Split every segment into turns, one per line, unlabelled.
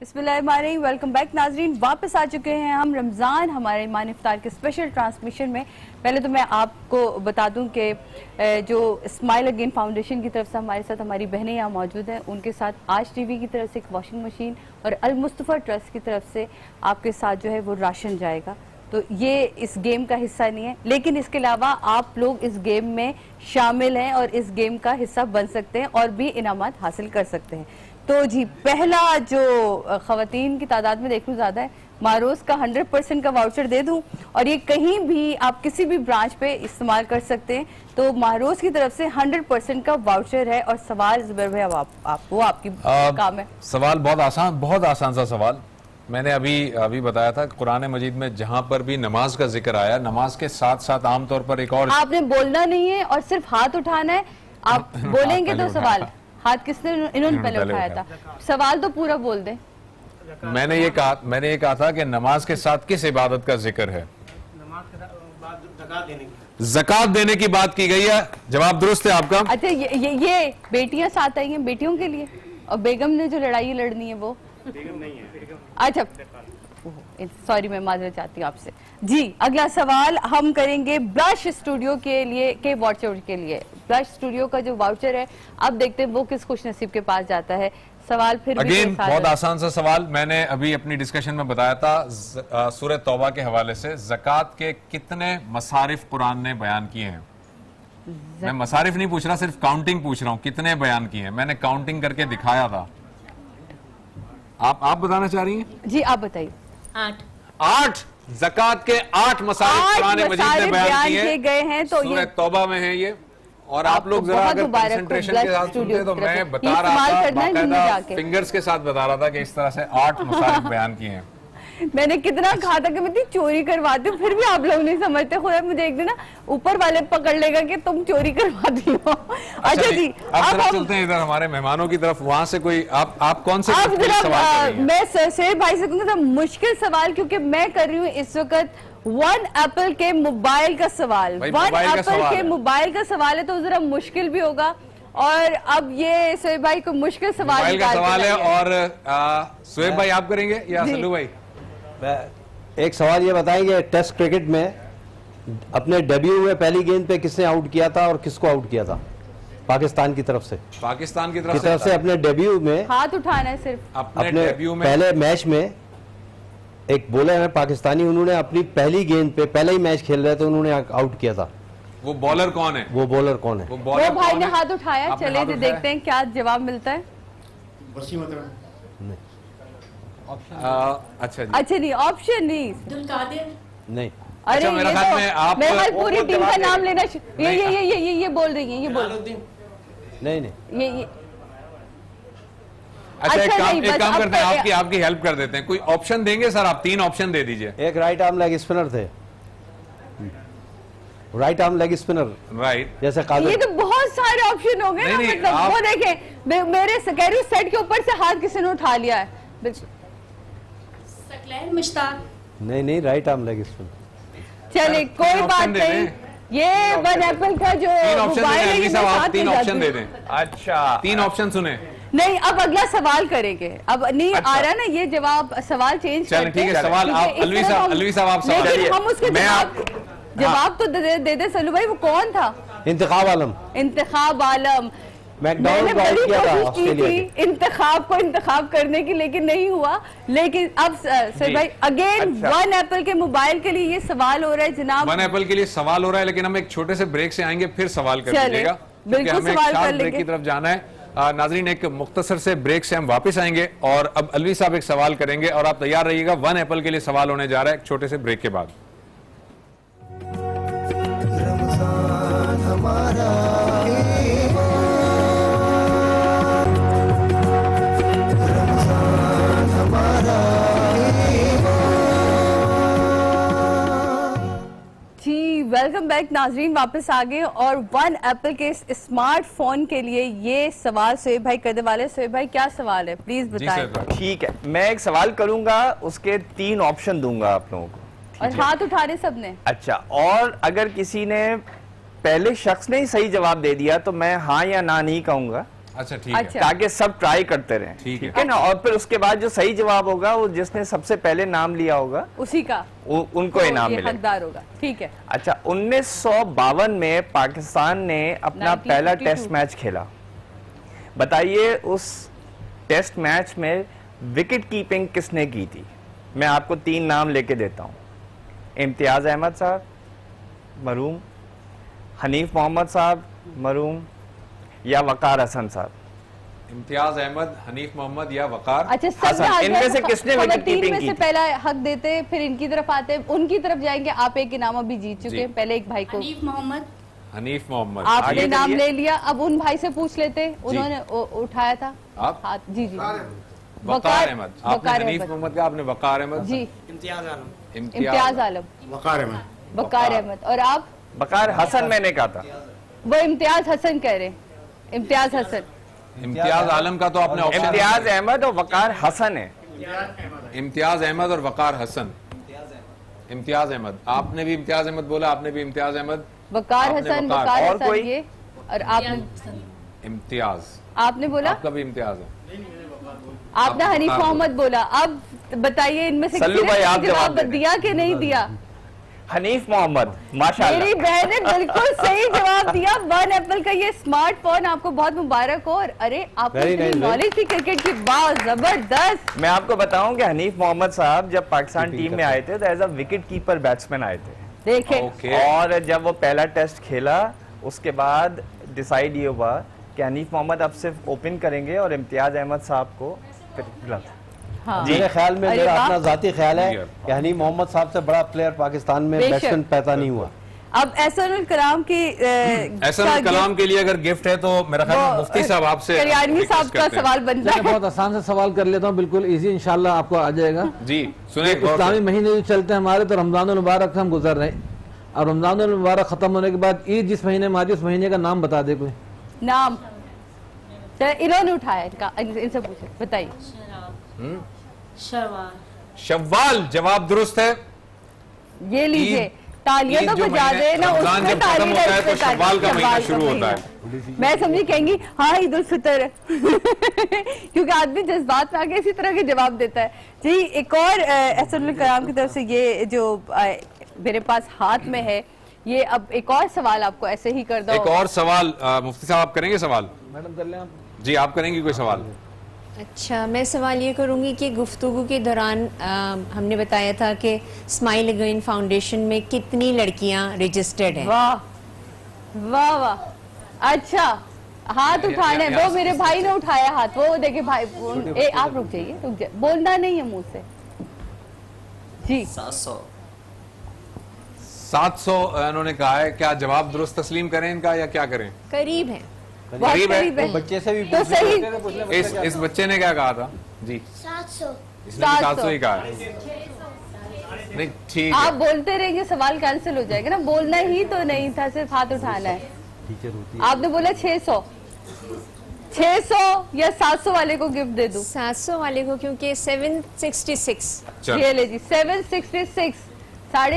बिस्मिल्लाहिर्रहमानिर्रहीम। Welcome back नाजरीन, वापस आ चुके हैं हम रमज़ान हमारे ईमान इफ्तार के स्पेशल ट्रांसमिशन में। पहले तो मैं आपको बता दूं कि जो स्माइल अगेन फाउंडेशन की तरफ से हमारे साथ हमारी बहनें यहाँ मौजूद हैं, उनके साथ आज टीवी की तरफ से एक वॉशिंग मशीन और अल मुस्तफ़ा ट्रस्ट की तरफ से आपके साथ जो है वो राशन जाएगा। तो ये इस गेम का हिस्सा नहीं है, लेकिन इसके अलावा आप लोग इस गेम में शामिल हैं और इस गेम का हिस्सा बन सकते हैं और भी इनामात हासिल कर सकते हैं। तो जी, पहला जो ख़वातीन की तादाद में देख लूँ ज़्यादा है, मारोज का 100% का वाउचर दे दूं और ये कहीं भी आप किसी भी ब्रांच पे इस्तेमाल कर सकते हैं। तो मारोज की तरफ से 100% का वाउचर है। और सवाल ज़ुबैर भाई आप वो आपकी काम है।
सवाल बहुत आसान सा सवाल। मैंने अभी बताया था कुरान मजीद में जहां पर भी नमाज का जिक्र आया, नमाज के साथ साथ आमतौर पर एक और
आपने बोलना नहीं है और सिर्फ हाथ उठाना है। आप बोलेंगे तो सवाल हाथ किसने इन्होंने पहले उठाया था, सवाल तो पूरा बोल दे।
मैंने ये कहा था कि नमाज के साथ किस इबादत का जिक्र है? ज़कात देने की बात की गई है। जवाब दुरुस्त है आपका।
अच्छा, ये बेटियां साथ आई हैं बेटियों के लिए, और बेगम ने जो लड़ाई लड़नी है वो बेगम नहीं है। अच्छा, सॉरी, मैं माजरत चाहती हूँ आपसे। जी, अगला सवाल हम करेंगे ब्लश स्टूडियो के लिए के वाउचर के लिए। ब्लश स्टूडियो का जो वाउचर है, अब देखते हैं वो किस खुश नसीब के पास जाता है। सवाल फिर
अगेन बहुत आसान सा सवाल। मैंने अभी अपनी डिस्कशन में बताया था सूरह तौबा के हवाले से ज़कात के कितने मसारिफ कुरान ने बयान किए हैं। मैं मसारिफ नहीं पूछ रहा, सिर्फ काउंटिंग पूछ रहा हूँ, कितने बयान किए हैं। मैंने काउंटिंग करके दिखाया था। आप बताना चाह रही हैं?
जी, आप बताइए।
8
ज़कात के 8 मसारिफ कुरान मजीद ने बयान किए
गए हैं। तो
सूरह तौबा में है ये। और आप लोग जरा अगर कंसंट्रेशन के साथ सुनते तो मैं बता रहा था, बाकायदा फिंगर्स के साथ बता रहा था कि इस तरह से 8 मसारिफ बयान किए हैं।
मैंने कितना कहा था कि मैं इतनी चोरी करवाती हूँ, फिर भी आप लोग नहीं समझते। खुदा मुझे एक दिन ना ऊपर वाले पकड़ लेगा कि तुम चोरी करवाती हो। अच्छा जी,
अब चलते हैं इधर हमारे मेहमानों की तरफ। वहां से कोई आप कौन से सवाल?
मैं शेर भाई से कहूँगा मुश्किल सवाल, क्योंकि मैं कर रही हूँ इस वक्त वन एप्पल के मोबाइल का सवाल। वन एप्पल के मोबाइल का सवाल है तो जरा मुश्किल भी होगा। और अब ये सोहेब भाई को मुश्किल सवाल
का सवाल है। और सोहेब भाई आप करेंगे या सल्लू भाई?
एक सवाल ये बताएंगे, टेस्ट क्रिकेट में अपने डेब्यू में पहली गेंद पे किसने आउट किया था और किसको आउट किया था पाकिस्तान की तरफ से?
पाकिस्तान की तरफ
से अपने डेब्यू में
हाथ उठाना है सिर्फ।
अपने डेब्यू में
पहले मैच में एक बॉलर है पाकिस्तानी, उन्होंने अपनी पहली गेंद पे, पहले ही मैच खेल रहे थे, उन्होंने आउट किया था।
वो बॉलर कौन है?
वो बॉलर कौन है?
वो
भाई ने हाथ उठाया। चले देखते हैं क्या जवाब मिलता है।
अच्छा जी।
अच्छा नहीं, ऑप्शन नहीं।
नहीं।
अरे
अच्छा, मेरे ख्याल में आप
पूरी टीम का नाम लेना। ये बोल रही है, ये बोल
नहीं
ये
अच्छा, एक काम करते हैं, आपकी हेल्प कर देते हैं। कोई ऑप्शन देंगे सर? आप 3 ऑप्शन दे दीजिए।
एक राइट आर्म लेग स्पिनर थे, right arm leg spinner,
right.
जैसे
ये तो बहुत सारे ऑप्शन हो गए ना। मतलब वो देखें, मेरे कैरी सेट के ऊपर से हाथ किसी ने उठा लिया है।
नहीं, राइट आर्म लेग स्पिनर।
चलिए कोई बात नहीं। ये वन एप्पल का जो
3 ऑप्शन दे दें। अच्छा, 3 ऑप्शन सुने।
नहीं, अब अगला सवाल करेंगे। अब नहीं आ रहा ना ये जवाब, सवाल चेंज
चलें, ठीक है। सवाल आप अलवी साहब आप सवाल।
हम उसके जवाब तो दे सल्लू भाई। वो कौन था? इंतखाब आलम। इंतखाब को इंतखाब करने की, लेकिन नहीं हुआ। लेकिन अब सर भाई अगेन वन एप्पल के मोबाइल के लिए ये सवाल हो रहा है जनाब।
वन एप्पल के लिए सवाल हो रहा है, लेकिन हम एक छोटे से ब्रेक से आएंगे, फिर सवाल कर लीजिएगा।
बिल्कुल, सवाल कर लेंगे।
ब्रेक की तरफ जाना है। नाजरीन, एक मुख्तसर से ब्रेक से हम वापस आएंगे और अब अलवी साहब एक सवाल करेंगे और आप तैयार रहिएगा। वन एप्पल के लिए सवाल होने जा रहा है एक छोटे से ब्रेक के बाद। रमजान हमारा
वेलकम बैक नाजरीन, वापस आ गए। और वन एप्पल के स्मार्टफोन के लिए ये सवाल सोहेब भाई करने वाले। सोहेब भाई क्या सवाल है, प्लीज बताएं।
ठीक है, मैं एक सवाल करूंगा, उसके 3 ऑप्शन दूंगा आप लोगों को।
और हाथ उठा रहे सबने?
अच्छा, और अगर किसी ने पहले शख्स ने ही सही जवाब दे दिया तो मैं हाँ या ना नहीं कहूंगा।
अच्छा ठीक है।
अच्छा।
ताकि सब ट्राई करते रहें।
ठीक है।
है ना। और फिर उसके बाद जो सही जवाब होगा वो जिसने सबसे पहले नाम लिया होगा
उसी का
उनको
तो
इनाम
ये
मिलेगा।
हकदार होगा। ठीक है।
अच्छा, 1952 में पाकिस्तान ने अपना
1952
पहला टेस्ट मैच खेला। बताइए उस टेस्ट मैच में विकेट कीपिंग किसने की थी? मैं आपको 3 नाम लेके देता हूं। इम्तियाज अहमद साहब मरूम, हनीफ मोहम्मद साहब मरूम, या वकार हसन साहब।
इम्तियाज अहमद, हनीफ मोहम्मद या वकार
अच्छा, सब
हसन,
में
इनमें से किसने विकेट
खवातीन
कीपिंग
में
की
से
थी?
पहला हक देते, फिर इनकी तरफ आते, उनकी तरफ जाएंगे। आप एक इनाम अभी जीत चुके
जी।
हैं, पहले एक भाई को
हनीफ मोहम्मद।
हनीफ मोहम्मद।
आपने
आगे
नाम
चलिए।
ले लिया। अब उन भाई से पूछ लेते, उन्होंने उठाया था
आप?
हाथ। जी जी।
वकार अहमद। आपने
वकार
हनीफ
अहमद।
मोहम्मद का, आपने वकार अहमद।
जी।
इम्तियाज आलम।
इम्तियाज आलम,
वकार अहमद।
वकार अहमद। और आप?
वकार हसन मैंने कहा था।
वो इम्तियाज हसन कह रहे हैं। इम्तियाज हसन।
इम्तियाज आलम का तो आपने ऑप्शन।
इम्तियाज अहमद और वकार हसन है।
इम्तियाज अहमद और वकार हसन। इम्तियाज अहमद। आपने भी इम्तियाज अहमद बोला, आपने भी इम्तियाज अहमद।
वकार
आपने
हसन,
वकार।
वकार
और
हसन
कोई?
ये। और आपने
इम्तियाज।
आपने बोला?
आपका भी इम्तियाज है।
आपने
आप
हनीफ
वकार
मोहम्मद बोला। अब बताइए इनमें से
सल्लू
किसी
भाई,
ने
आप जवाब
जवाब
दे दें।
दिया कि नहीं दिया?
हनीफ मोहम्मद, माशाल्लाह।
मेरी बहन ने बिल्कुल सही जवाब दिया। 1 एप्पल का ये स्मार्टफोन आपको बहुत मुबारक हो। और अरे आपको
Very
इतनी
nice,
नॉलेज थी क्रिकेट की, वाह जबरदस्त।
मैं आपको बताऊं कि हनीफ मोहम्मद साहब जब पाकिस्तान टीम में आए थे तो as a wicket keeper batsman आए थे।
देखें
ओके।
और जब वो पहला टेस्ट खेला उसके बाद डिसाइड ये हुआ कि हनीफ मोहम्मद अब सिर्फ ओपन करेंगे और इम्तियाज अहमद साहब को फिर
हाँ।
मेरे ख्याल में,
अरे
मेरा
वाह।
अपना जाती ख्याल है
जी,
कि हनी मोहम्मद साहब से बड़ा प्लेयर पाकिस्तान में
बेशक।
बैट्समैन पैदा नहीं हुआ।
अब एहसानुल कलाम की
एहसानुल कलाम के लिए अगर गिफ्ट है तो मेरा ख्याल में मुफ्ती साहब आपसे
कल्याणी साहब
रिक्वेस्ट
का
करते हैं।
सवाल बनता
मैं
है।
बहुत आसान से सवाल कर लेता हूँ, बिल्कुल इजी, इंशाल्लाह आपको आ जाएगा।
जी सुने गौर से।
इस्लामी महीने जो चलते हैं हमारे, तो रमजान मुबारक से हम गुजर रहे हैं, और रमजान मुबारक खत्म होने के बाद ईद जिस महीने में आती है उस महीने का नाम बता दे कोई।
नाम चल, इन्होंने उठाया इनका, इनसे पूछे, बताइए।
शरवाल।
शव्वाल जवाब दुरुस्त है।
ये लीजिए, तालियां
ईद
तो
जो
बजा
महीने-
दे ना,
रमजान
उसमें
जब खत्म
ताली
होता है तो
इसमें ताली।
शव्वाल का महीना
शव्वाल
शुरू होता है।
महीना। मैं समझी कहेंगी हाँ ईद उल फितर है क्योंकि आदमी जज्बात में आके इसी तरह के जवाब देता है। जी, एक और एहसानुल कलाम की तरफ से ये जो मेरे पास हाथ में है, ये अब एक और सवाल आपको ऐसे ही कर दो।
एक और सवाल मुफ्ती साहब आप करेंगे सवाल?
मैडम कर लें आप।
जी आप करेंगे कोई सवाल?
अच्छा, मैं सवाल ये करूंगी कि गुफ्तगू के दौरान हमने बताया था कि स्माइल अगेन फाउंडेशन में कितनी लड़कियां रजिस्टर्ड हैं।
वाह वाह वाह। अच्छा, हाथ उठाने, वो मेरे भाई ने उठाया हाथ, वो देखे भाई। आप रुक जाइए, बोलना नहीं है मुंह से। जी
700 इन्होंने कहा है। क्या जवाब दुरुस्त तस्लीम करें इनका या क्या करें?
करीब है।
बहुत
करीब है।
करीब है।
बच्चे से भी
तो सही
इस बच्चे ने क्या कहा था? जी
700।
इसने भी 700 ही कहा है। नहीं ठीक
आप
है।
बोलते रहेंगे, सवाल कैंसिल हो जाएगा ना। बोलना ही तो नहीं था, सिर्फ हाथ उठाना है। आपने बोला 600 या 700 वाले को गिफ्ट दे दूं?
700 वाले को, क्योंकि 766।
चलो।
ये ले जी, 766, 650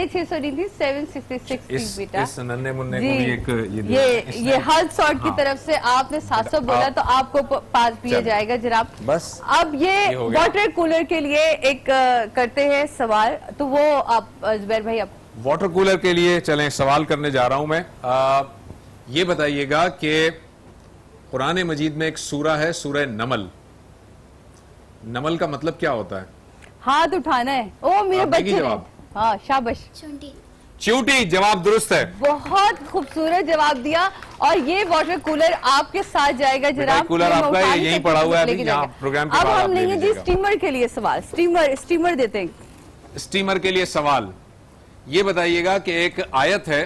नहीं थी, 766 थी बेटा।
इस नन्हे मुन्ने
जी,
को भी एक ये
ये हल सॉर्ट की
हाँ।
तरफ से आपने 700 बोला तो आपको पास दिया
चलो।
जाएगा जनाब।
बस
अब ये
हो गया।
वाटर कूलर के लिए एक करते हैं सवाल, तो वो आप जुबैर भाई आप
वाटर कूलर के लिए चलें, सवाल करने जा रहा हूं मैं। ये बताइएगा कि कुरान मजीद में एक सूरा है, सूरह नमल। नमल का मतलब क्या होता है?
हाथ उठाना है। ओ मेरे
आप देंगी
बच्चे ने।
जवाब?
हाँ शाबाश,
चींटी जवाब दुरुस्त है।
बहुत खूबसूरत जवाब दिया। और ये वाटर कूलर आपके साथ जाएगा जनाब।
कूलर
मैं
आपका
उठा नहीं
यहीं
सकती,
पड़ा हुआ है
लेके
अभी, यहाँ
जाएगा।
प्रोग्राम के
अब
बाद आप
हम
ले
लेंगे जी
लीजिएगा।
स्टीमर के लिए सवाल। स्टीमर देते हैं।
स्टीमर के लिए सवाल ये बताइएगा कि एक आयत है,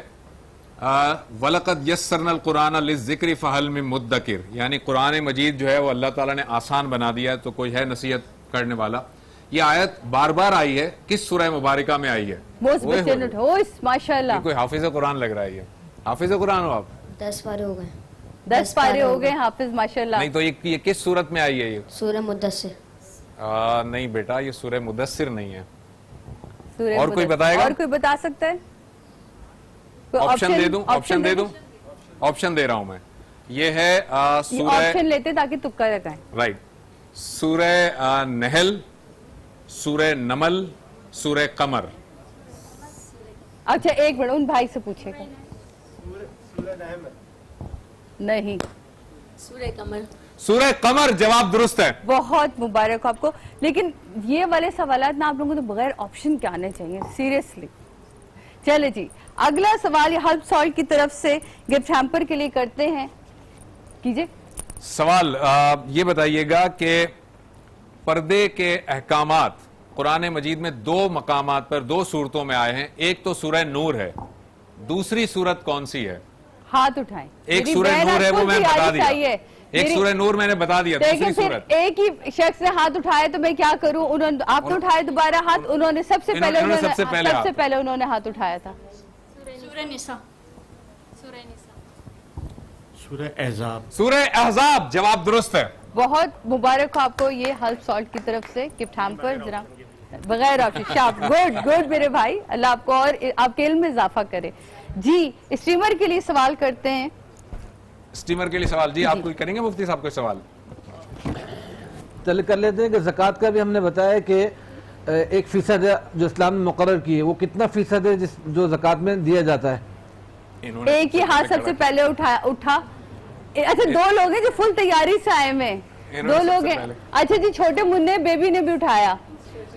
वलकद यस्सरनल कुरान लिज़्ज़िक्रि फहल मिन मुद्दकिर, यानी कुरान मजीद जो है वो अल्लाह ताला ने आसान बना दिया है, तो कोई है नसीहत करने वाला। ये आयत बार बार आई है, किस सूरह मुबारका में आई है?
मोस्ट
ओए
बच्चे
होए।
ने माशाल्लाह।
ये कोई हाफिज कुरान लग रहा है। ये हाफिज कुरान हो आप?
10 पारे हो गए।
10 पारे हो गए हाफिज माशाल्लाह।
नहीं तो ये किस सूरत में आई है ये?
सूरह मुद्दस्सिर।
नहीं बेटा, ये सूरह मुदस्सिर नहीं है।
सूरह
और कोई
मुदस्सिर।
बताएगा?
और कोई बता सकता है? कोई
ऑप्शन दे दूं?
ऑप्शन
ऑप्शन दे दूं? ऑप्शन दे रहा हूं मैं। ये है सूरह,
ऑप्शन लेते ताकि तुक्का लगाएं।
राइट, सूरह नहल, सूरह नमल, सूरह कमर।
अच्छा एक मिनट, उन भाई से पूछेगा। नहीं,
सूर्य कमल।
सूरह कमर जवाब दुरुस्त है।
बहुत मुबारक हो आपको। लेकिन ये वाले सवाल ना आप लोगों को तो बगैर ऑप्शन के आने चाहिए, सीरियसली। चले जी, अगला सवाल ये हल्प सॉल्ट की तरफ से गिफ्ट हैम्पर के लिए करते हैं, कीजिए।
सवाल ये बताइएगा कि पर्दे के अहकामात कुरान मजीद में दो मकामात पर दो सूरतों में आए हैं। एक तो सूरह नूर है, दूसरी सूरत कौन सी है?
हाथ उठाएं।
एक सूरह नूर है, वो मैंने बता दिया। एक सूरह नूर मैंने बता दिया। दूसरी सूरत,
एक ही शख्स ने हाथ उठाया तो मैं क्या करूं? उन्होंने आपने उठाया दोबारा हाथ, उन्होंने सबसे पहले उन्होंने हाथ उठाया था।
सूरह अहज़ाब जवाब दुरुस्त है।
बहुत मुबारक हो आपको, ये हेल्प सॉल्ट की तरफ से गिफ्ट हैम्पर जरा बगैर ऑप्शन। गुड गुड मेरे भाई, अल्लाह आपको और आपके इल्म में इजाफा करे। जी, स्टीमर के लिए सवाल करते हैं।
स्टीमर के लिए सवाल जी, आप कोई करेंगे मुफ्ती साहब कोई सवाल? चल कर लेते हैं कि ज़कात का भी हमने बताया कि 1% जो इस्लाम ने मुकर्रर की है, वो कितना फीसद है जो ज़कात में दिया जाता है?
एक ही हाथ सबसे पहले उठा। अच्छा, दो लोग हैं जो फुल तैयारी से आए में, दो लोग हैं। अच्छा जी, छोटे मुन्ने बेबी ने भी उठाया।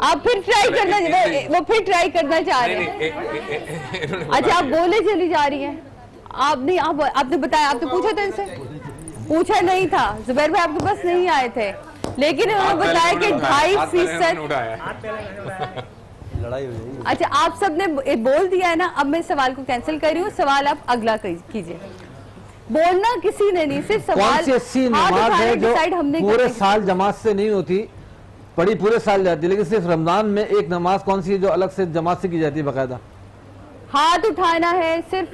आप फिर ट्राई करना, वो फिर ट्राई करना चाह रहे हैं। अच्छा, आप बोले चली जा रही हैं। आप नहीं, आपने बताया, आपने पूछा था इनसे? पूछा नहीं था, जुबैर भाई आपके पास नहीं आए थे, लेकिन उन्होंने बताया कि 2.5%।
लड़ाई हो जाएगी।
अच्छा, आप सबने बोल दिया है ना, अब मैं सवाल को कैंसिल कर रही हूँ। सवाल आप अगला कीजिए। बोलना किसी ने नहीं, सिर्फ सवाल।
कौन सी ऐसी नमाज है जो पूरे साल जमात से नहीं होती, पढ़ी पूरे साल जाती है, लेकिन सिर्फ रमजान में एक नमाज कौन सी है जो अलग से जमात से की जाती है बाकायदा?
हाथ उठाना है सिर्फ।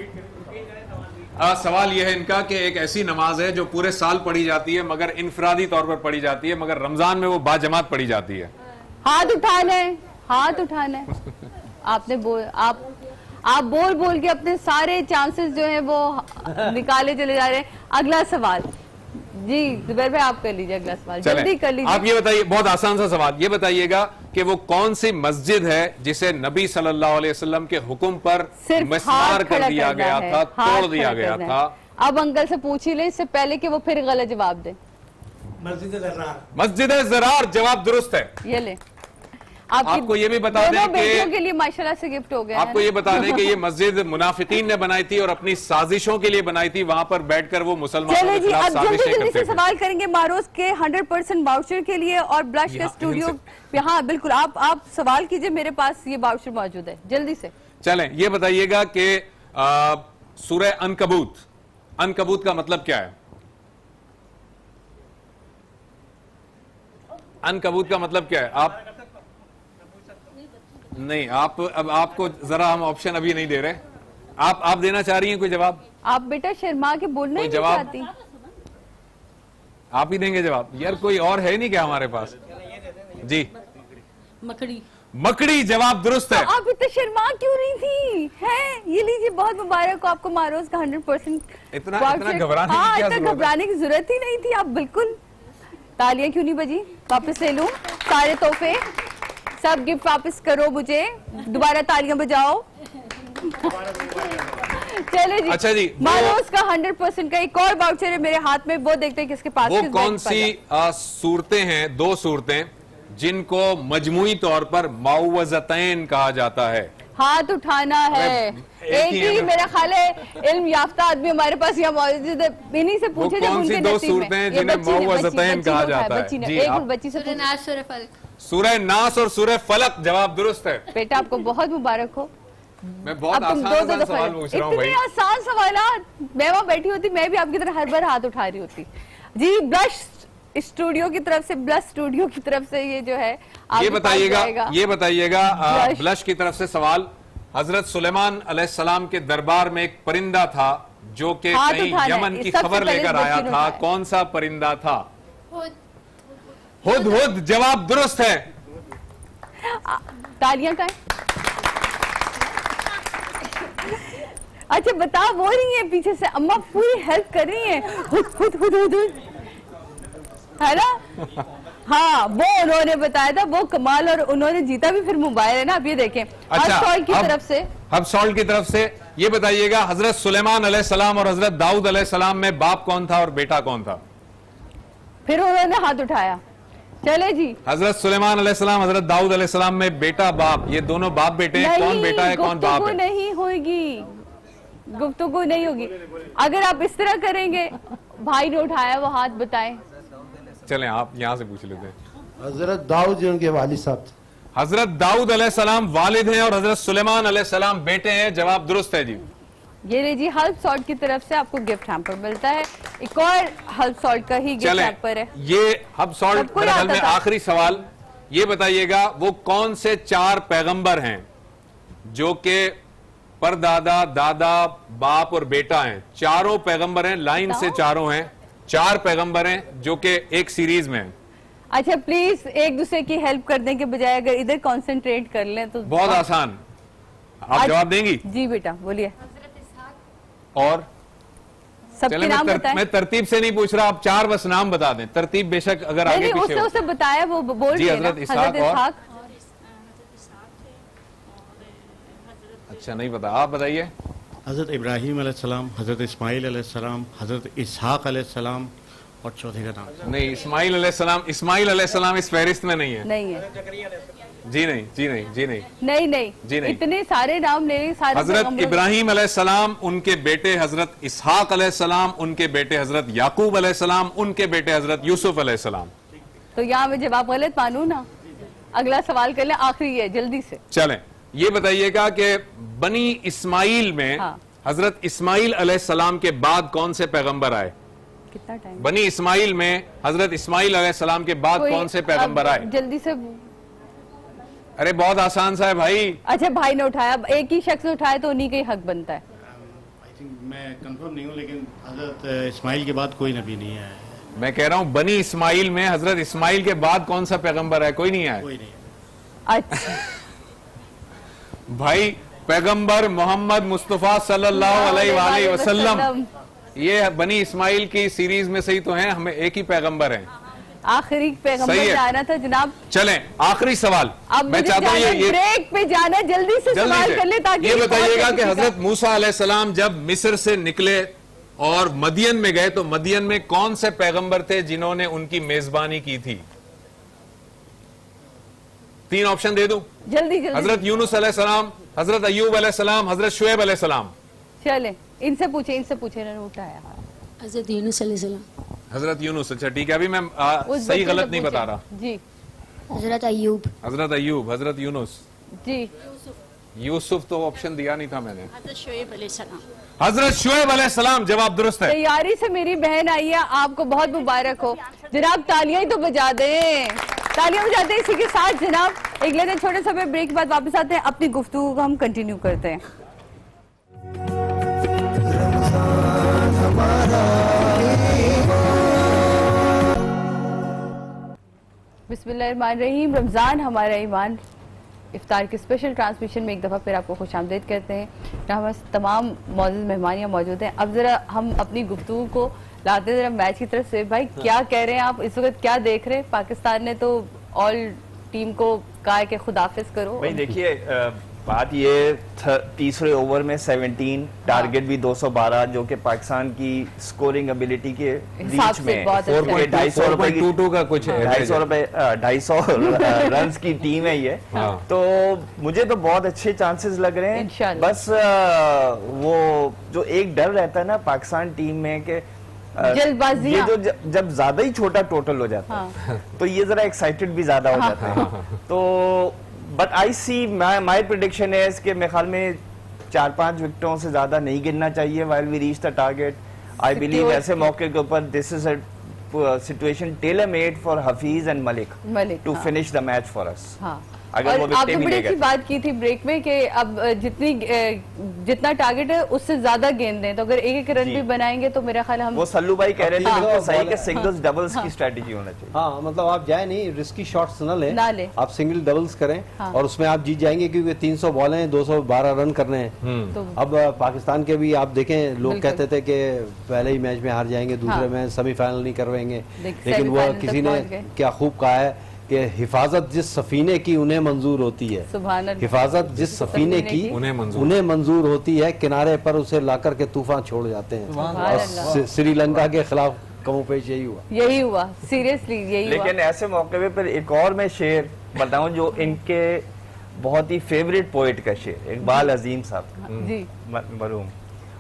सवाल यह है इनका कि एक ऐसी नमाज है जो पूरे साल पढ़ी जाती है मगर इनफरादी तौर पर पढ़ी जाती है, मगर रमजान में वो बाजमात पढ़ी जाती है।
हाथ उठाना है, हाथ उठाना है। आपने आप बोल के अपने सारे चांसेस जो है वो निकाले चले जा रहे हैं। अगला सवाल जी, जुबैर भाई आप कर लीजिए अगला सवाल, जल्दी कर लीजिए।
आप ये बताइए, बहुत आसान सा सवाल, ये बताइएगा कि वो कौन सी मस्जिद है जिसे नबी सल्लल्लाहु अलैहि वसल्लम के हुक्म पर मिस्मार कर दिया गया था, तोड़ दिया गया था?
अब अंकल से पूछ ही ले इससे पहले कि वो फिर गलत जवाब दे।
मस्जिद ज़रार जवाब दुरुस्त है।
ये ले,
आपको ये भी बता दें कि
के लिए माशाल्लाह से गिफ्ट हो गया।
आपको ये बता दें कि ये मस्जिद मुनाफिकीन ने बनाई थी और अपनी साजिशों के लिए बनाई थी, वहां पर बैठकर वो मुसलमानों के खिलाफ साजिशें करते थे।
सवाल करेंगे मारोज के 100% वाउचर के लिए और ब्लश के स्टूडियो। हाँ बिल्कुल, आप सवाल कीजिए, मेरे पास ये वाउचर मौजूद है, जल्दी से।
चलें, ये बताइएगा कि सूरह अनकबूत का मतलब क्या है? अनकबूत का मतलब क्या है? आप नहीं, अब आपको जरा हम ऑप्शन अभी नहीं दे रहे। आप देना चाह रही हैं कोई जवाब?
आप बेटा शर्मा के बोलना ही नहीं चाहती।
आप ही देंगे जवाब? यार कोई और है नहीं क्या हमारे पास? जी, मकड़ी जवाब दुरुस्त है।
तो आप इतना शर्मा क्यों नहीं थी? है, ये लीजिए, बहुत मुबारक हो आपको मारोज का 100%।
इतना घबराने
की जरूरत ही नहीं थी। आप बिल्कुल, तालियां क्यों नहीं बजी? वापस ले लूं सारे तोहफे, सब गिफ्ट वापस करो मुझे, दोबारा तालियां बजाओ। चलो जी,
अच्छा जी,
मारोज का 100% का एक और वाउचर है मेरे हाथ में, वो देखते हैं किसके पास।
वो कौन सी सूरतें हैं, दो सूरतें जिनको मजमुई तौर पर मुअव्वज़तैन कहा जाता है?
हाथ उठाना है। एक ही मेरा ख्याल है इल्म याफ्ता आदमी हमारे पास यहाँ मौजूद है, इन्हीं से पूछे जब उनके
दो सूरतें हैं जिन्हें मुअव्वज़तैन कहा जाता है? जी,
एक बच्ची से
सूरह नास और सूरह फलक जवाब दुरुस्त है।
बेटा आपको बहुत मुबारक हो।
मैं बहुत आसान सवाल पूछ रहा हूँ भाई।
इतने आसान सवाल, मैं वहाँ बैठी होती, मैं भी आपकी तरह हर बार हाथ उठा रही होती। जी, ब्लश स्टूडियो की तरफ से ये जो है
ये बताइएगा ब्लश की तरफ से सवाल। हजरत सुलेमान अलैहिस्सलाम के दरबार में एक परिंदा था जो कि कहीं यमन की खबर लेकर आया था, कौन सा परिंदा था? हुद जवाब दुरुस्त है।
तालियां का अच्छा बता वो रही है पीछे से, अम्मा पूरी हेल्प कर रही है, है ना? हाँ वो उन्होंने बताया था, वो कमाल, और उन्होंने जीता भी फिर मोबाइल, है ना? आप ये देखें।
अच्छा,
सॉल्ट की तरफ से,
हब सॉल्ट की तरफ से ये बताइएगा, हजरत सुलेमान अलैहिस्सलाम और हजरत दाऊद अलैहिस्सलाम में बाप कौन था और बेटा कौन था?
फिर उन्होंने हाथ उठाया। चले जी।
हजरत सुलेमान अलैहिस्सलाम, हजरत दाऊद अलैहिस्सलाम में बेटा बाप, ये दोनों बाप बेटे हैं, कौन बेटा है कौन बाप है?
नहीं होगी, गुफ्तगू नहीं होगी अगर आप इस तरह करेंगे। भाई ने उठाया वो हाथ, बताएं।
चलें आप यहां से पूछ लेते हैं।
हजरत दाऊद जी उनके वालिद साहब।
हजरत दाऊद अलैहिस्सलाम वालिद हैं और हजरत सुलेमान अलैहिस्सलाम बेटे हैं। जवाब दुरुस्त है जी।
ये ले जी, हल्फ सॉल्ट की तरफ से आपको गिफ्ट हैम्पर मिलता है। एक और हल्फ सॉल्ट का ही गिफ्ट हैम्पर है।
ये हब सॉल्ट में आखिरी सवाल, ये बताइएगा वो कौन से 4 पैगंबर हैं जो के परदादा, दादा, बाप और बेटा हैं? चारों पैगंबर हैं, लाइन से चारों हैं, 4 पैगंबर हैं जो कि एक सीरीज में हैं।
अच्छा प्लीज एक दूसरे की हेल्प करने के बजाय अगर इधर कंसंट्रेट कर लें तो
बहुत आसान। आप जवाब देंगी?
जी बेटा बोलिए।
और
सबके नाम बताएं।
मैं तरतीब से नहीं पूछ रहा, आप 4 बस नाम बता दें। तरतीब बेशक अगर आगे पीछे
उसे बताया वो बोल
जी।
रही है
हजरत
ना,
इसहाक और
इसहाक।
अच्छा नहीं पता, आप बताइए।
हज़रत इब्राहीम अलैहिस्सलाम, हज़रत इस्माइल अलैहिस्सलाम, हज़रत इसहाक अलैहिस्सलाम और चौथे का नाम
नहीं, इस्माइल अलैहिस्सलाम। इस्माइल अलैहिस्सलाम इस फहरिस्त में नहीं है।
नहीं है
जी नहीं, जी नहीं, जी नहीं,
नहीं नहीं
जी नहीं।
इतने सारे नाम ले, सारे
हजरत इब्राहीम अलैहिस्सलाम, उनके बेटे हजरत इसहाक अलैहिस्सलाम, उनके बेटे हजरत याकूब अलैहिस्सलाम, उनके बेटे हजरत यूसुफ अलैहिस्सलाम।
तो यहाँ में जवाब गलत मानू ना। अगला सवाल कर ले, आखिरी है, जल्दी से।
चलें, ये बताइएगा कि बनी इस्माइल में हजरत इस्माइल अलैहिस्सलाम के बाद कौन से पैगंबर आए?
कितना टाइम?
बनी इस्माइल में हजरत इस्माइल अलैहिस्सलाम के बाद कौन से पैगंबर आए?
जल्दी से।
अरे बहुत आसान सा है भाई।
अच्छा भाई ने उठाया, एक ही शख्स उठाए तो उन्हीं का ही हक बनता है।
मैं कंफर्म नहीं हूँ, लेकिन हजरत इस्माइल के बाद कोई नबी नहीं है।
मैं कह रहा हूँ बनी इस्माइल में हजरत इस्माइल के बाद कौन सा पैगंबर है? कोई नहीं है।
कोई नहीं।
अच्छा
भाई पैगंबर मोहम्मद मुस्तफा सल्लल्लाहु अलैहि वसल्लम, ये बनी इस्माइल की सीरीज में सही तो हैं, हमें एक ही पैगंबर हैं।
आखिरी पैगंबर जाना था जनाब।
चलें आखिरी सवाल।
अब मैं चाहता हूँ ये ब्रेक पे जाना, जल्दी से सवाल कर ले ताकि
ये बताइएगा कि हजरत मूसा अलैहिस्सलाम जब मिस्र से निकले और मदियन में गए तो मदियन में कौन से पैगंबर थे जिन्होंने उनकी मेजबानी की थी? 3 ऑप्शन दे दूं?
जल्दी जल्दी।
हजरत यूनुस अलैहिस्सलाम, हजरत अय्यूब अलैहिस्सलाम, हजरत शुएब अलैहिस्सलाम।
चले इनसे पूछे इन्होंने उठाया।
हजरत यूनुस अलैहिस्सलाम।
हजरत यूनुस। अच्छा ठीक है, अभी मैं सही गलत नहीं बता रहा
जी।
हजरत अय्यूब।
हजरत अय्यूब, हजरत यूनुस
जी।
यूसुफ तो ऑप्शन दिया नहीं था मैंने।
हजरत शुएब अलैहिस्सलाम।
हजरत शुएब अलैहिस्सलाम जवाब दुरुस्त है।
तैयारी से मेरी बहन आई है, आपको बहुत मुबारक हो जनाब। तालियां ही तो बजा दें, तालियां बजाते हैं। इसी के साथ जनाब एक लेते हैं छोटे समय ब्रेक के बाद वापस आते हैं, अपनी गुफ्तगू को हम कंटिन्यू करते हैं। बिस्मिल्लाहिर्रहमानिर्रहीम। रमज़ान हमारा ईमान इफ्तार के स्पेशल ट्रांसमिशन में एक दफ़ा फिर आपको खुशामदीद कहते हैं। जहाँ हमारे तमाम मौजूद मेहमानियाँ मौजूद हैं। अब ज़रा हम अपनी गुफ्तगू को लाते हैं ज़रा मैच की तरफ से। भाई क्या कह रहे हैं आप इस वक्त, क्या देख रहे हैं? पाकिस्तान ने तो ऑल टीम को कहा है कि खुदाफिज करो।
भाई देखिए बात ये 30वें ओवर में 17 टारगेट भी 212 जो कि पाकिस्तान की स्कोरिंग एबिलिटी के रीच में
4.22 का कुछ है,
250 रन की टीम है ये। तो मुझे तो बहुत अच्छे चांसेस लग रहे हैं। बस वो जो एक डर रहता है ना पाकिस्तान टीम में कि
जल्दबाजी,
ये जो जब ज्यादा ही छोटा टोटल हो जाता है तो ये जरा एक्साइटेड भी ज्यादा हो जाता है। तो but I C my prediction है कि मेरे ख्याल में 4-5 विकेटों से ज्यादा नहीं गिरना चाहिए while we reach the target. I believe ऐसे मौके के ऊपर this is a situation tailor made for Hafeez and Malik to finish the match for us. अगर
और
वो
आपने
विकेट
बड़ी
मिलेगा।
अच्छी बात की थी ब्रेक में कि अब जितना टारगेट है उससे ज्यादा गेंद दें, तो अगर एक एक रन भी बनाएंगे तो मेरा ख्याल हम
वो सल्लू भाई कह रहे थे बिल्कुल सही कि
हाँ।
सिंगल्स डबल्स की स्ट्रेटजी होना चाहिए।
हाँ, मतलब आप जाए नहीं, रिस्की शॉट्स ना लें, आप सिंगल डबल्स करें
हाँ।
और उसमें आप जीत जाएंगे, क्योंकि 300 बॉलें हैं, 212 रन करने हैं।
तो
अब पाकिस्तान के भी आप देखें, लोग कहते थे कि पहले ही मैच में हार जाएंगे, दूसरे में सेमीफाइनल नहीं करवाएंगे, लेकिन वो किसी ने क्या खूब कहा है कि हिफाजत जिस सफीने की उन्हें मंजूर होती है, हिफाजत जिस सफीने की उन्हें मंजूर होती है, किनारे पर उसे लाकर के तूफान छोड़ जाते हैं। और श्रीलंका के खिलाफ कमोपेश यही हुआ
सीरियसली यही हुआ।
लेकिन ऐसे मौके पे एक और मैं शेर बताऊं जो इनके बहुत ही फेवरेट पोइट का शेर, इकबाल अजीम साहब मरहूम,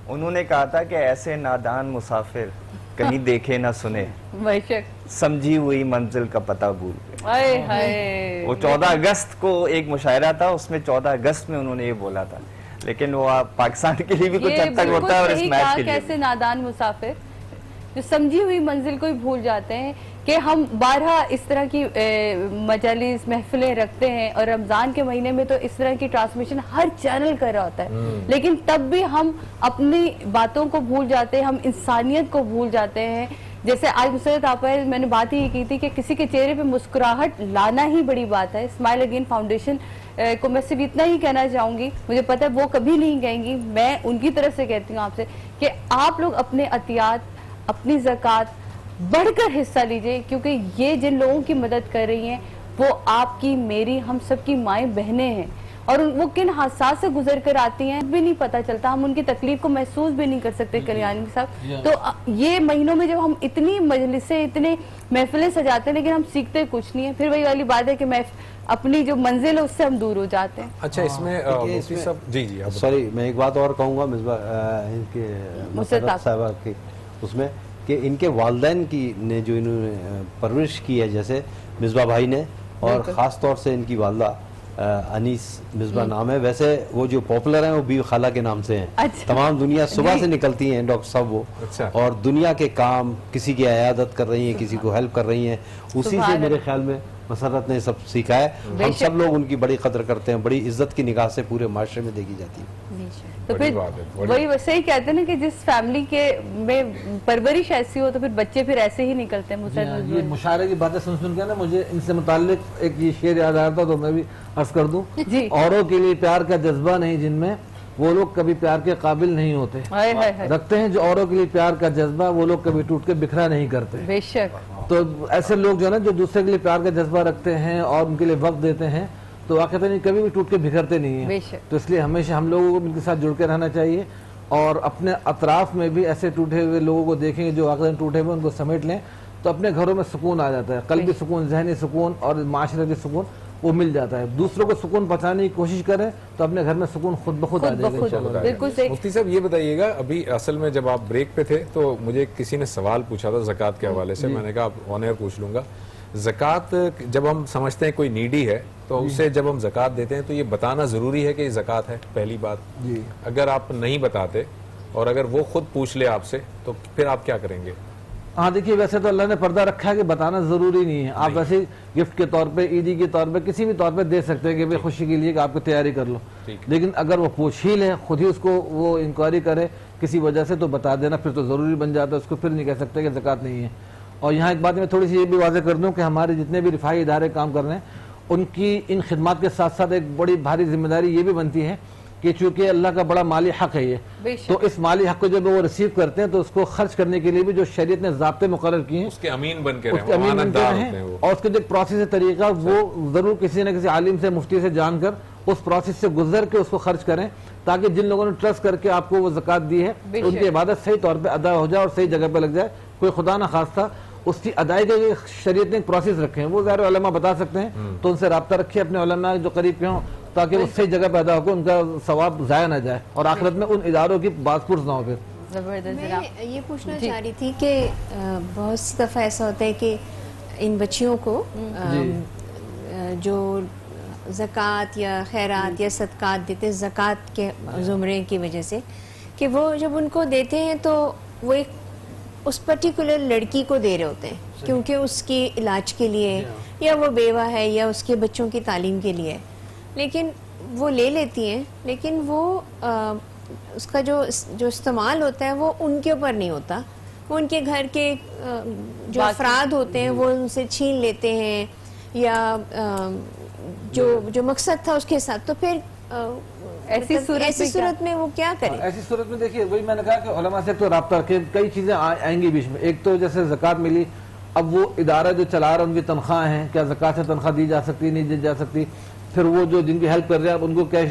उन्होंने कहा था कि ऐसे नादान मुसाफिर कहीं देखे ना सुने, समझी हुई मंजिल का पता भूल गए। वो 14 अगस्त को एक मुशायरा था, उसमें 14 अगस्त में उन्होंने ये बोला था, लेकिन वो पाकिस्तान के लिए भी कुछ हद तक होता है और इस मैच के लिए।
कैसे नादान मुसाफिर जो समझी हुई मंजिल को ही भूल जाते हैं कि हम 12 इस तरह की मजालिस महफिलें रखते हैं और रमजान के महीने में तो इस तरह की ट्रांसमिशन हर चैनल कर रहा होता है, लेकिन तब भी हम अपनी बातों को भूल जाते हैं, हम इंसानियत को भूल जाते हैं। जैसे आज मुसरत आप मैंने बात ही की थी कि किसी के चेहरे पे मुस्कुराहट लाना ही बड़ी बात है। स्माइल अगेन फाउंडेशन को मैं सिर्फ इतना ही कहना चाहूंगी, मुझे पता है वो कभी नहीं कहेंगी, मैं उनकी तरफ से कहती हूँ आपसे कि आप लोग अपने अतियात, अपनी ज़कात बढ़कर हिस्सा लीजिए, क्योंकि ये जिन लोगों की मदद कर रही हैं वो आपकी, मेरी, हम सबकी माएँ बहनें हैं, और वो किन हादसात से गुजर कर आती हैं भी नहीं पता चलता, हम उनकी तकलीफ को महसूस भी नहीं कर सकते कल्याणी साहब। तो ये महीनों में जब हम इतनी मजलिसें, इतने महफिलें सजाते हैं, लेकिन हम सीखते कुछ नहीं है, फिर वही वाली बात है कि मैं अपनी जो मंजिल है उससे हम दूर हो जाते हैं।
अच्छा, इसमें सब जी
सॉरी, मैं एक बात और कहूँगा मिसबा साहबा की, उसमें कि इनके वालिदैन की ने जो इन्होंने परवरिश की है, जैसे मिसबा भाई ने, और ख़ास तौर से इनकी वालदा अनीस मिसबा नाम है, वैसे वो जो पॉपुलर हैं वो भी खाला के नाम से हैं।
अच्छा।
तमाम दुनिया सुबह से निकलती हैं डॉक्टर साहब वो।
अच्छा।
और दुनिया के काम, किसी की अयादत कर रही हैं, किसी को हेल्प कर रही हैं, उसी से मेरे ख्याल में मसरत ने सब सीखा है। हम सब लोग उनकी बड़ी कदर करते हैं, बड़ी इज्जत की निगाह से पूरे माशरे में देखी जाती है।
तो फिर वही वैसे ही कहते हैं ना कि जिस फैमिली के में परवरिश ऐसी हो तो फिर बच्चे फिर ऐसे ही निकलते हैं।
ये मुशायरे की बातें सुन के ना मुझे इनसे मुताल्लिक एक ये शेर याद आ रहा था, तो मैं भी अर्ज कर दूं। औरों के लिए प्यार का जज्बा नहीं जिनमें, वो लोग कभी प्यार के काबिल नहीं होते। रखते हैं जो औरों के लिए प्यार का जज्बा, वो लोग कभी टूट के बिखरा नहीं करते।
बेशक।
तो ऐसे लोग जो है ना, जो दूसरे के लिए प्यार का जज्बा रखते हैं और उनके लिए वक्त देते हैं, तो वाकई नहीं कभी भी टूट के बिखरते नहीं है। तो इसलिए हमेशा हम लोगों को इनके साथ जुड़ के रहना चाहिए, और अपने अतराफ में भी ऐसे टूटे हुए लोगों को देखेंगे जो वाकई टूटे हुए, उनको समेट लें, तो अपने घरों में सुकून आ जाता है, कल्बी सुकून, जहनी सुकून और माशरती सुकून वो मिल जाता है। दूसरों को सुकून पहुंचाने की कोशिश करें तो अपने घर में सुकून खुद ब खुद आ जाएगा।
बिल्कुल सही।
मुफ्ती साहब ये बताइएगा, अभी असल में जब आप ब्रेक पे थे तो मुझे किसी ने सवाल पूछा था ज़कात के हवाले से, मैंने कहा आप ऑन एयर पूछ लूंगा। ज़कात जब हम समझते हैं कोई नीडी है तो उससे जब हम ज़कात देते हैं तो ये बताना ज़रूरी है कि ये ज़कात है, पहली बात। अगर आप नहीं बताते और अगर वो खुद पूछ ले आपसे तो फिर आप क्या करेंगे?
हाँ देखिए, वैसे तो अल्लाह ने पर्दा रखा है कि बताना जरूरी नहीं है। आप वैसे गिफ्ट के तौर पे, ईदी के तौर पे, किसी भी तौर पे दे सकते हैं कि भाई खुशी के लिए कि आपको तैयारी कर लो। लेकिन अगर वो पूछ ही ले, खुद ही उसको वो इंक्वायरी करे किसी वजह से, तो बता देना फिर तो जरूरी बन जाता है, उसको फिर नहीं कह सकते कि ज़कात नहीं है। और यहाँ एक बात मैं थोड़ी सी ये भी वाज़ेह कर दूँ कि हमारे जितने भी रिफाई इदारे काम कर रहे हैं, उनकी इन खिदमात के साथ साथ एक बड़ी भारी जिम्मेदारी ये भी बनती है कि चूंकि अल्लाह का बड़ा माली हक है ये, तो इस माली हक को जब वो रिसीव करते हैं तो उसको खर्च करने के लिए भी जो शरीयत ने ज़ाब्ते मुकर्रर किए हैं,
उसके अमीन बन के
रहें, और उसके जो प्रोसेस है, तरीका, वो जरूर किसी न किसी आलिम से, मुफ्ती से जानकर उस प्रोसेस से गुजर के उसको खर्च करें, ताकि जिन लोगों ने ट्रस्ट करके आपको वो ज़कात दी है उनकी इबादत सही तौर पर अदा हो जाए और सही जगह पर लग जाए। कोई खुदा न खास्ता उसकी अदायगी के शरीयत ने एक प्रोसेस रखे हैं, वो ज़ाहिर उलमा बता सकते हैं, तो उनसे रब्ता रखिए अपने उलमा जो करीब के हों, ताकि वो सही जगह पैदा होकर उनका सवाब ज़ाया ना जाए और आखिरत में उन इदारों की बातपुरस ना हो। फिर
मैं ये पूछना चाह रही थी कि बहुत सी दफ़ा ऐसा होता है कि इन बच्चियों को जो ज़कात या खैरात या सदकात देते हैं ज़कात के ज़ुमरे की वजह से, कि वो जब उनको देते हैं तो वो एक उस पर्टिकुलर लड़की को दे रहे होते हैं क्योंकि उसके इलाज के लिए या वो बेवा है या उसके बच्चों की तालीम के लिए, लेकिन वो ले लेती हैं, लेकिन वो उसका जो इस्तेमाल होता है वो उनके ऊपर नहीं होता, वो उनके घर के जो अफराद होते हैं वो उनसे छीन लेते हैं या जो मकसद था उसके साथ। तो फिर ऐसी सूरत में वो क्या करे?
ऐसी सूरत में देखिए वही मैंने कहा कि उलमा से तो राब्ता रखे, कई चीजें आएंगी बीच में। एक तो जैसे ज़कात मिली, अब वो इदारा जो चला रहा है उनकी तनख्वाह है, क्या ज़कात से तनख्वाह दी जा सकती नहीं दी जा सकती, फिर वो जो जिनकी हेल्प कर रहे हैं अब उनको कैश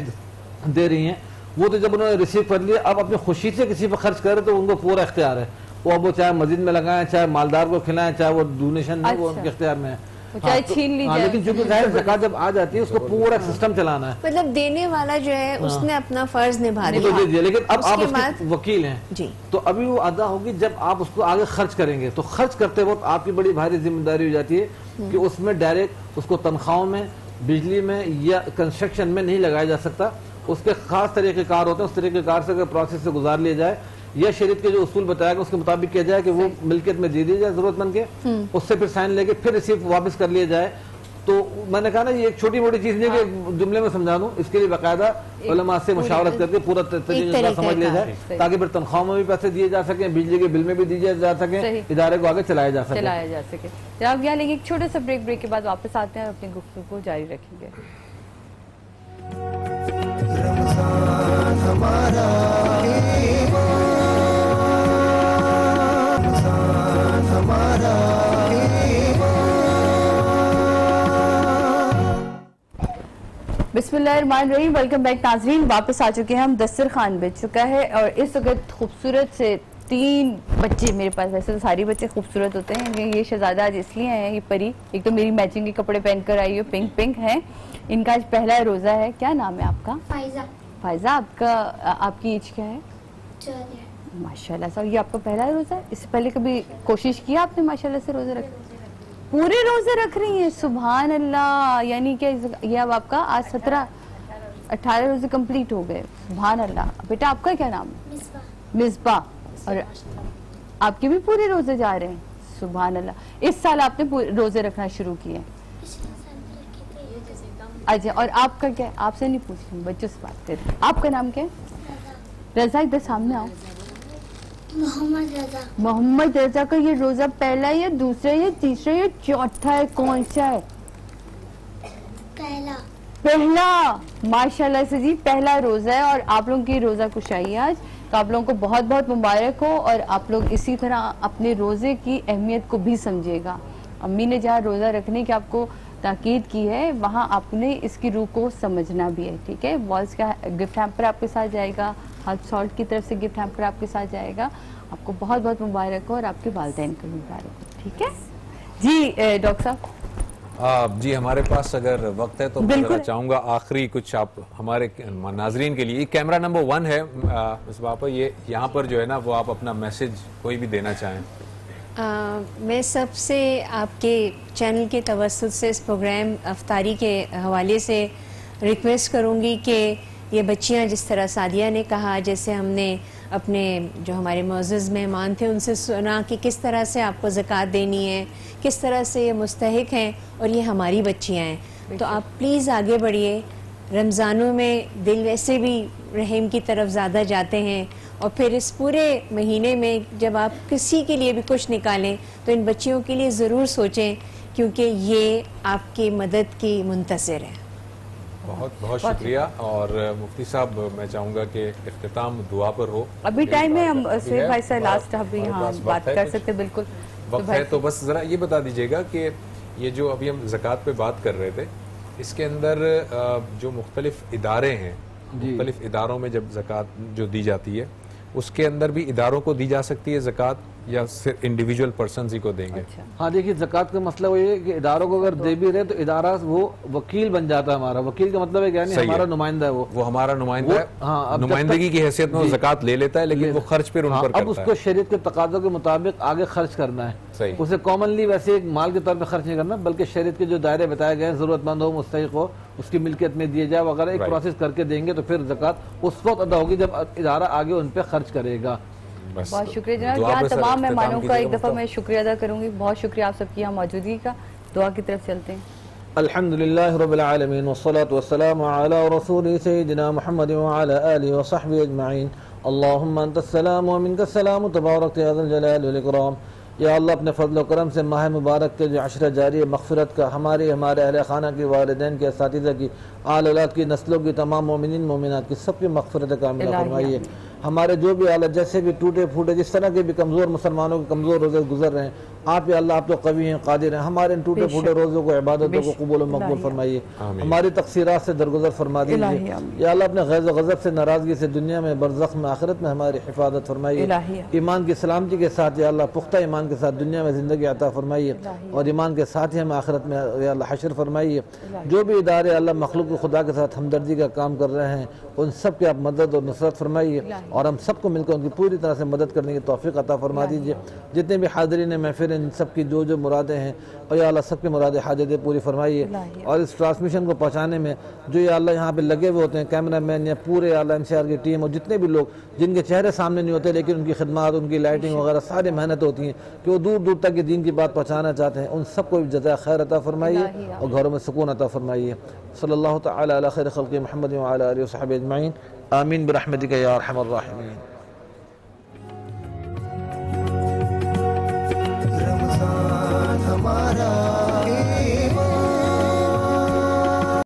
दे रही हैं, वो तो जब उन्होंने रिसीव कर लिया अब अपनी खुशी से किसी पर खर्च करे तो उनको पूरा इख्तियार है, वो अब वो चाहे मस्जिद में लगाएं, चाहे मालदार को खिलाएं, चाहे वो डोनेशन है, वो उनके इख्तियार में है,
चाहे छीन ली जाए।
लेकिन चूंकि जाहिर ज़कात जब आ जाती है उसको पूरा सिस्टम चलाना है,
मतलब देने वाला जो है उसने अपना फर्ज निभा
दिया, लेकिन अब आप उसके वकील हैं
जी,
तो अभी वो अदा होगी जब आप उसको आगे खर्च करेंगे। तो खर्च करते वक्त आपकी बड़ी भारी जिम्मेदारी हो जाती है कि उसमें डायरेक्ट उसको तनख्वाहों में, बिजली में या कंस्ट्रक्शन में नहीं लगाया जा सकता, उसके खास तरीक़ेकार होते हैं, उस तरीक़ेकार से अगर प्रोसेस से गुजार लिया जाए या शरीयत के जो उसूल बताया गया उसके मुताबिक किया जाए कि वो मिल्कियत में दे दी जाए जरूरतमंद के, उससे फिर साइन लेके फिर रिसीप्ट वापस कर लिया जाए। तो मैंने कहा ना ये एक छोटी मोटी चीज नहीं कि जुमले में समझा दूं, इसके लिए बाकायदा उलमा से मुशावरत करके पूरा तरीका समझ लिया जाए ताकि फिर तनख्वाह में भी पैसे दिए जा सके, बिजली के बिल में भी दिए जा सके, इदारे को आगे चलाया जा सके।
जनाब यहाँ लेंगे एक छोटा सा ब्रेक के बाद वापस आते हैं और अपनी गुफ्तगू को जारी रखेंगे। रमज़ान हमारा बिस्मिल्लाहिर्रहमानिर्रहीम। वेलकम बैक नाज़रीन, वापस आ चुके हैं हम। दस्तरखान बिछ चुका है और इस वक्त खूबसूरत से 3 बच्चे मेरे पास, वैसे तो सारे बच्चे खूबसूरत होते हैं, ये शहजादा आज इसलिए हैं, ये परी एक तो मेरी मैचिंग के कपड़े पहनकर आई हो, पिंक पिंक है, इनका आज पहला रोज़ा है। क्या नाम है आपका?
फाइजा।
फाइजा, आपकी एज क्या है?
14।
माशाल्लाह सर, ये आपका पहला रोज़ा है? इससे पहले कभी कोशिश किया आपने माशाल्लाह से रोज़े रख? पूरे रोजे रख रही हैं, सुभान अल्लाह। यानी कि ये अब आपका आज 17-18 रोजे कंप्लीट हो गए, सुभान अल्लाह। बेटा आपका क्या नाम है? मिसबा। और आपके भी पूरे रोजे जा रहे हैं, सुभान अल्लाह। इस साल आपने रोजे रखना शुरू किए? अच्छा, और आपका क्या? आपसे नहीं पूछ रही, बच्चों से बात कर रही। आपका नाम क्या है? रजा, इधर सामने आओ।
मोहम्मद रजा।
मोहम्मद रजा का ये रोजा पहला या दूसरा या तीसरा या चौथा है, कौन सा है?
पहला।
पहला, माशाल्लाह से जी, पहला रोजा है और आप लोगों की रोजा कुशाई है आज, तो आप लोगों को बहुत बहुत मुबारक हो और आप लोग इसी तरह अपने रोजे की अहमियत को भी समझिएगा। अम्मी ने जहाँ रोजा रखने की आपको ताकीद की है वहाँ आपने इसकी रूह को समझना भी है, ठीक है। वॉल्स का गिफ्ट हैम्पर आपके साथ जाएगा, हर्ब सॉल्ट की तरफ से गिफ्ट हैम्पर आपके साथ जाएगा। आपको बहुत बहुत मुबारक हो और आपके वालिदैन को मुबारक हो, ठीक है जी। डॉक्टर साहब
जी, हमारे पास अगर वक्त है तो मैं चाहूँगा आखिरी कुछ आप हमारे नाजरीन के लिए, कैमरा नंबर 1 है इस बात पर, ये यहाँ पर जो है ना वो आप अपना मैसेज कोई भी देना चाहें।
मैं सबसे आपके चैनल के तवस्सुत से इस प्रोग्राम अफ्तारी के हवाले से रिक्वेस्ट करूँगी कि ये बच्चियाँ जिस तरह सादिया ने कहा, जैसे हमने अपने जो हमारे मुअज़्ज़ज़ मेहमान थे उनसे सुना कि किस तरह से आपको ज़कात देनी है, किस तरह से ये मुस्तहिक हैं और ये हमारी बच्चियाँ हैं, तो आप प्लीज़ आगे बढ़िए। रमज़ानों में दिल वैसे भी रहम की तरफ ज़्यादा जाते हैं और फिर इस पूरे महीने में जब आप किसी के लिए भी कुछ निकालें तो इन बच्चियों के लिए ज़रूर सोचें, क्योंकि ये आपकी मदद की मुंतज़िर है।
बहुत बहुत शुक्रिया। और मुफ्ती साहब, मैं चाहूँगा कि इख्तिताम दुआ पर हो।
अभी टाइम है, हम से भाई से लास्ट अभी हाँ बात कर सकते, बिल्कुल
वक्त है, तो बस ज़रा ये बता दीजिएगा कि ये जो अभी हम ज़कात पे बात कर रहे थे, इसके अंदर जो मुख्तलिफ इदारे हैं, मुख्तलिफ इदारों में जब ज़कात जो दी जाती है उसके अंदर भी इदारों को दी जा सकती है ज़कात या सिर्फ इंडिविजुअल पर्सन ही को देंगे?
अच्छा। हाँ देखिए, ज़कात का मसला वो ये कि इदारों को अगर दे भी रहे तो इदारा वो वकील बन जाता है हमारा। वकील का मतलब है क्या, नहीं हमारा नुमाइंदा है, वो हमारा नुमाइंदा है। हाँ, नुमाइंदगी की हैसियत में वो ज़कात ले लेता है, लेकिन वो खर्च फिर उन पर करता है। अब उसको शरीयत के तकाज़ों के मुताबिक आगे खर्च करना है। सही। उसे कॉमनली वैसे एक माल के तौर पर खर्च नहीं करना, बल्कि शरीयत के जो दायरे बताए गए हैं, ज़रूरतमंद हो, मुस्तहिक हो, उसकी मिल्कियत में दिए जाए वगैरह, एक प्रोसेस करके देंगे तो फिर ज़कात उस वक्त अदा होगी जब इदारा आगे उन पर खर्च करेगा।
बस
बहुत शुक्रिया जनाब।
दुआ
यहाँ
पे सर
तमाम
इख्तिताम
मेहमानों का एक
कीजिएगा
दफ़ा मैं शुक्रिया अदा करूँगी। बहुत शुक्रिया आप सबकी यहाँ मौजूदगी का। दुआ की तरफ चलते हैं।
अल्हम्दुलिल्लाह रब्बिल आलमीन वस्सलातु वस्सलामु अला रसूलिही सय्यिदिना मुहम्मद व अला आलिहि व सहबिहि अजमईन। अल्लाहुम्मा अंतस्सलाम व मिनकस्सलाम तबारकत या ज़ल जलाल वल इकराम। या अल्लाह अपने फजल करम से माह मुबारक के जो अशरा जारी मग़फ़िरत का हमारे अहल खाना की, वालिदैन के, असातिज़ा की, आल औलाद की, नस्लों की, तमाम मोमिनीन मोमिनात की सबकी मग़फ़िरत कामिला फरमाइए। हमारे जो भी हालत जैसे भी टूटे फूटे जिस तरह के भी कमज़ोर मुसलमानों के कमज़ोर रोज़े गुजर रहे हैं, आप या अल्लाह आप तो कवी हैं, कादिर हैं, हमारे इन टूटे फूटे रोज़ों को, इबादतों को कबूल व मकबूल फरमाइए। हमारी तक़सीरात से दरगुजर फरमा दीजिए। या अल्लाह अपने ग़ैज़ व ग़ज़ब से, नाराज़गी से दुनिया में, बरज़ख़ में, आखिरत में हमारी हिफाजत फरमाइए। ईमान की सलामती के साथ या अल्लाह पुख्ता ईमान के साथ दुनिया में ज़िंदगी अता फरमाइए और ईमान के साथ ही हमें आखिरत में या अल्लाह हशर फरमाइए। जो भी इदारे अल्लाह मखलूक खुदा के साथ हमदर्दी का काम कर रहे हैं, उन सब की आप मदद और नुसरत फरमाइए और हम सबको मिलकर उनकी पूरी तरह से मदद करने की तौफीक अता फरमा दीजिए। जितने भी हाज़रीन महफिल इन सब की जो जो मुरादें हैं और या अल्लाह सबकी मुरादें हाजतें पूरी फरमाइए। और इस ट्रांसमिशन को पहुँचाने में जो या अल्लाह यहाँ पे लगे हुए होते हैं, कैमरा मैन या पूरे अल्लाह MCR की टीम और जितने भी लोग जिनके चेहरे सामने नहीं होते लेकिन उनकी खिदमत, उनकी लाइटिंग वगैरह सारी मेहनत होती हैं कि वो दूर दूर तक दीन की बात पहुँचाना चाहते हैं, उन सबको भी जज़ा खैर अता फरमाइए और घरों में सुकून अता फरमाइए। सल्लल्लाहु तआला अला खैर खल्क़ि मुहम्मद व अला आलिहि व सहबिहि अजमईन। आमीन बिरहमतिका या अरहमर राहिमीन।